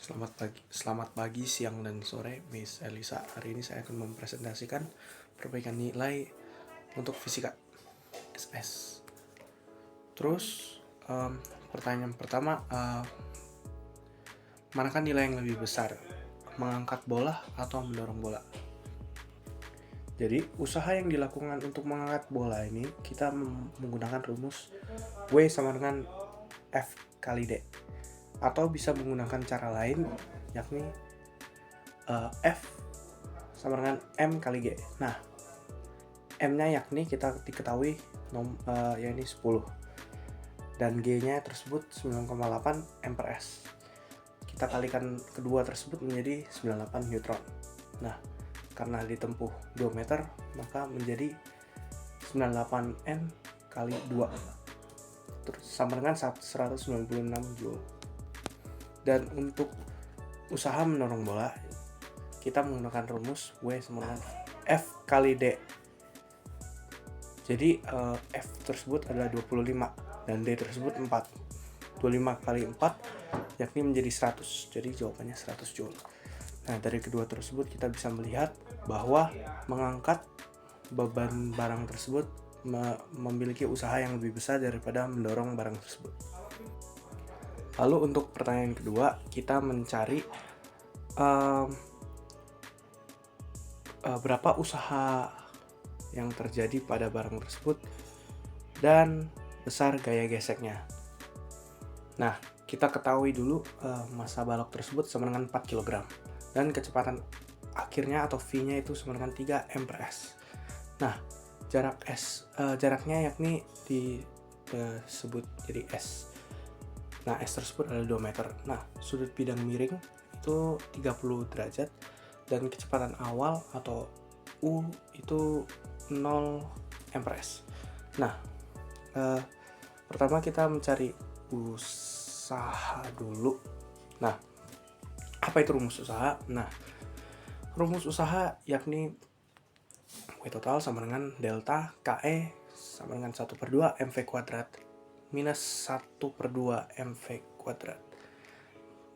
Selamat pagi, siang, dan sore, Miss Elisa. Hari ini saya akan mempresentasikan perbaikan nilai untuk fisika SS. Terus, pertanyaan pertama, manakah nilai yang lebih besar? Mengangkat bola atau mendorong bola? Jadi, usaha yang dilakukan untuk mengangkat bola ini, kita menggunakan rumus W sama dengan F kali D. Atau bisa menggunakan cara lain, yakni F sama dengan M kali G. Nah, M-nya yakni kita diketahui yakni 10 dan G-nya tersebut 9,8 M/S. Kita kalikan kedua tersebut menjadi 98 neutron. Nah, karena ditempuh 2 meter, maka menjadi 98 N kali 2 terus sama dengan 196 Joule. Dan untuk usaha mendorong bola, kita menggunakan rumus W sama dengan F kali D. Jadi F tersebut adalah 25 dan D tersebut 4. 25 kali 4 yakni menjadi 100. Jadi jawabannya 100 Joule. Nah, dari kedua tersebut kita bisa melihat bahwa mengangkat beban barang tersebut memiliki usaha yang lebih besar daripada mendorong barang tersebut. Lalu untuk pertanyaan kedua, kita mencari berapa usaha yang terjadi pada barang tersebut dan besar gaya geseknya. Nah, kita ketahui dulu massa balok tersebut sama dengan 4 kg dan kecepatan akhirnya atau V-nya itu sama dengan 3 M/S. Nah, jaraknya yakni disebut jadi S. Nah, S tersebut adalah 2 meter. Nah, sudut bidang miring itu 30 derajat dan kecepatan awal atau U itu 0 M/S. Nah, pertama kita mencari usaha dulu. Nah, apa itu rumus usaha? Nah, rumus usaha yakni W total sama dengan delta KE sama dengan 1/2 MV kuadrat minus 1/2 MV kuadrat.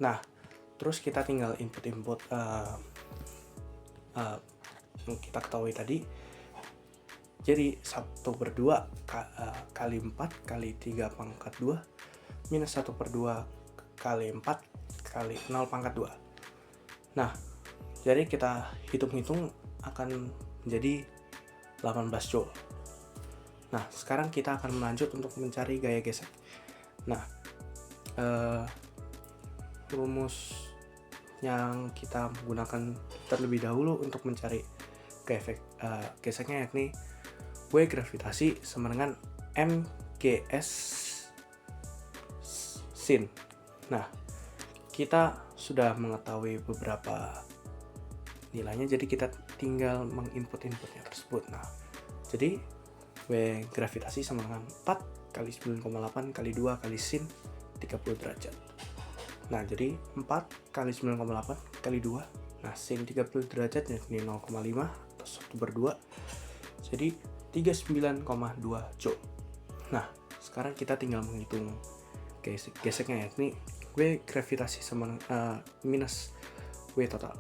Nah, terus kita tinggal input kita ketahui tadi. Jadi 1/2 kali 4 kali 3 pangkat 2 minus 1/2 kali 4 kali 0 pangkat 2. Nah, jadi kita hitung-hitung akan menjadi 18 Joule. Nah, sekarang kita akan melanjut untuk mencari gaya gesek. Nah, rumus yang kita gunakan terlebih dahulu untuk mencari geseknya yakni W gravitasi sama dengan MGS sin. Nah, kita sudah mengetahui beberapa nilainya, jadi kita tinggal menginput-inputnya tersebut. Nah, jadi W gravitasi sama dengan 4 kali 9,8 kali 2 kali sin 30 derajat. Nah, jadi 4 kali 9,8 kali 2. Nah, sin 30 derajat yakni 0,5 atau 1/2. Jadi 39,2 Joule. Nah, sekarang kita tinggal menghitung geseknya yakni W gravitasi sama minus W total.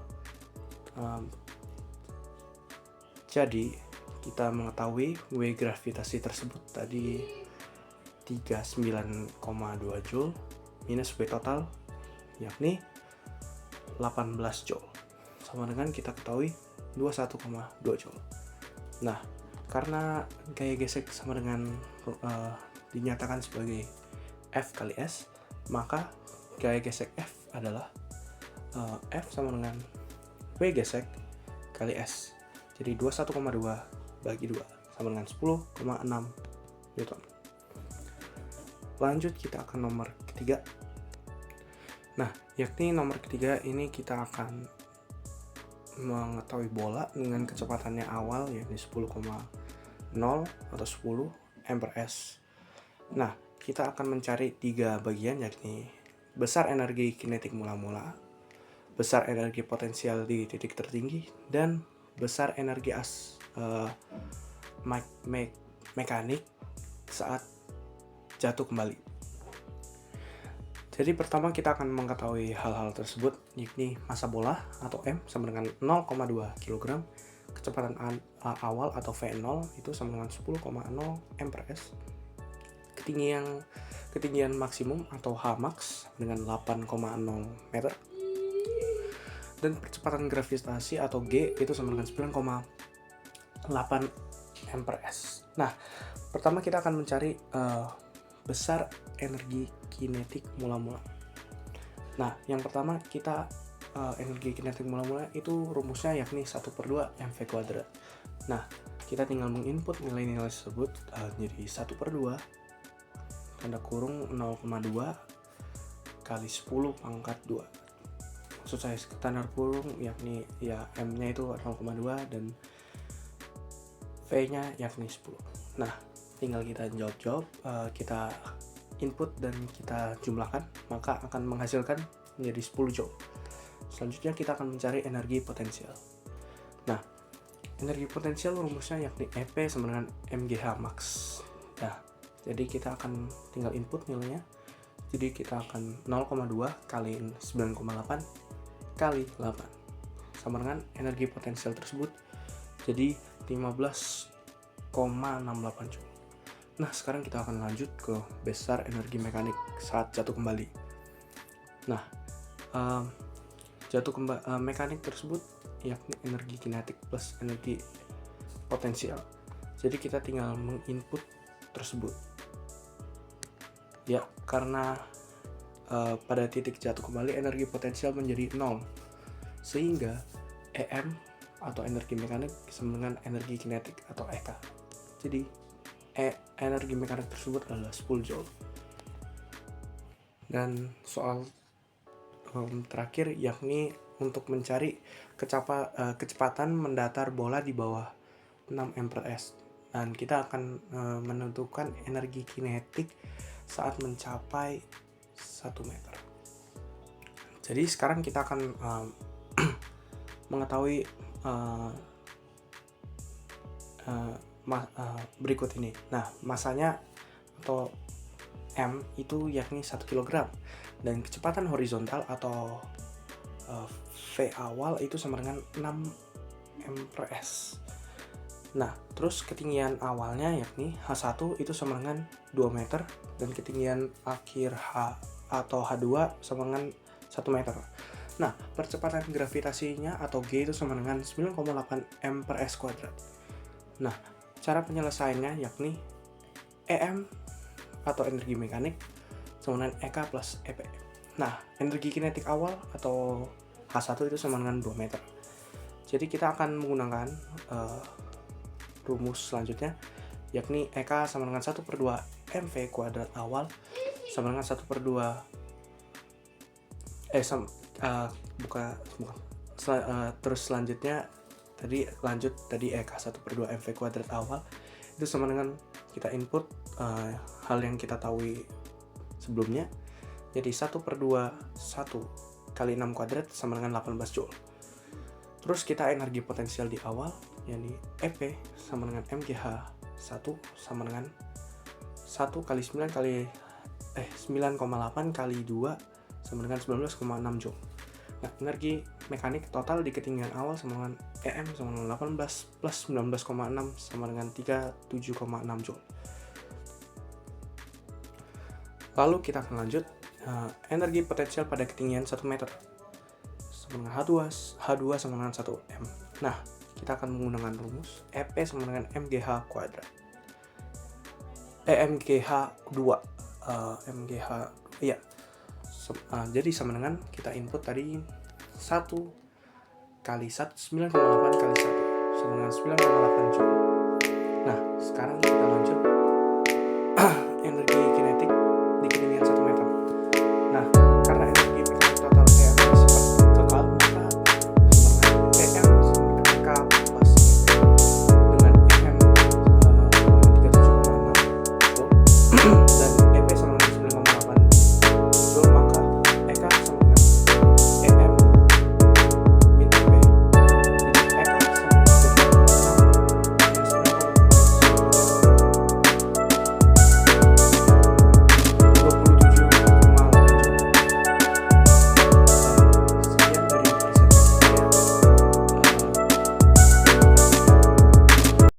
Jadi kita mengetahui W gravitasi tersebut tadi 39,2 Joule minus W total yakni 18 Joule sama dengan kita ketahui 21,2 Joule. Nah, karena gaya gesek sama dengan dinyatakan sebagai F kali S, maka gaya gesek F adalah F sama dengan W gesek kali S. Jadi 21,2 bagi 2 sama dengan 10,6 Newton. Lanjut kita akan nomor ketiga. Nah, yakni nomor ketiga ini kita akan mengetahui bola dengan kecepatannya awal yakni 10,0 atau 10 M/S. Nah, kita akan mencari 3 bagian yakni besar energi kinetik mula-mula, besar energi potensial di titik tertinggi, dan besar energi mekanik saat jatuh kembali. Jadi pertama kita akan mengetahui hal-hal tersebut, yakni massa bola atau M sama dengan 0,2 kg, kecepatan awal atau V0 itu sama dengan 10,0 m per s, ketinggian maksimum atau Hmax dengan 8,0 meter, dan percepatan gravitasi atau G itu sama dengan 9,8 m per s. Nah, pertama kita akan mencari besar energi kinetik mula-mula. Nah, yang pertama kita energi kinetik mula-mula itu rumusnya yakni 1/2 mv kuadrat. Nah, kita tinggal menginput nilai-nilai tersebut jadi 1/2 tanda kurung 0,2 kali 10 pangkat 2. Maksud saya tanda kurung yakni ya M-nya itu 0,2 dan V-nya yakni 10. Nah, tinggal kita jawab, kita input dan kita jumlahkan, maka akan menghasilkan menjadi 10 joule. Selanjutnya kita akan mencari energi potensial. Nah, energi potensial rumusnya yakni EP sama dengan MGH max. Nah, jadi kita akan tinggal input nilainya. Jadi kita akan 0,2 kali 9,8 kali 8 sama dengan energi potensial tersebut jadi 15,68 joule. Nah, sekarang kita akan lanjut ke besar energi mekanik saat jatuh kembali. Nah, mekanik tersebut yakni energi kinetik plus energi potensial. Jadi kita tinggal menginput tersebut. Ya, karena pada titik jatuh kembali energi potensial menjadi 0, sehingga EM atau energi mekanik sama dengan energi kinetik atau EK. Jadi energi mekanik tersebut adalah 10 joule. Dan soal terakhir yakni untuk mencari kecepatan mendatar bola di bawah 6 m per s, dan kita akan menentukan energi kinetik saat mencapai 1 meter. Jadi sekarang kita akan mengetahui berikut ini. Nah, masanya atau M itu yakni 1 kg, dan kecepatan horizontal atau V awal itu sama dengan 6 m per s. Nah, terus ketinggian awalnya yakni H1 itu sama dengan 2 meter, dan ketinggian akhir H atau H2 sama dengan 1 meter. Nah, percepatan gravitasinya atau G itu sama dengan 9,8 m per s kuadrat. Nah, cara penyelesaiannya yakni EM atau energi mekanik sama dengan EK plus EP. Nah, energi kinetik awal atau H1 itu sama dengan 2 meter. Jadi kita akan menggunakan rumus selanjutnya, yakni EK sama dengan 1/2 mv kuadrat awal sama dengan 1/2 terus selanjutnya tadi EK 1/2 mv kuadrat awal itu sama dengan kita input hal yang kita tahu sebelumnya, jadi 1/1 kali 6 kuadrat sama dengan 18 joule. Terus kita energi potensial di awal, yakni EP sama dengan MGH 1 sama dengan 1 kali 9,8 kali 2 sama dengan 19,6 joule. Nah, energi mekanik total di ketinggian awal sama dengan EM sama dengan 18 plus 19,6 sama dengan 37,6 joule. Lalu kita akan lanjut energi potensial pada ketinggian 1 meter sama dengan H2 sama dengan 1 M. Nah, kita akan menggunakan rumus EP sama dengan MGH kuadrat. MGH 2 MGH iya. Jadi sama dengan kita input tadi 1 kali 9,8 kali 1 sama dengan 9,8 joule. Nah, sekarang kita lanjut energi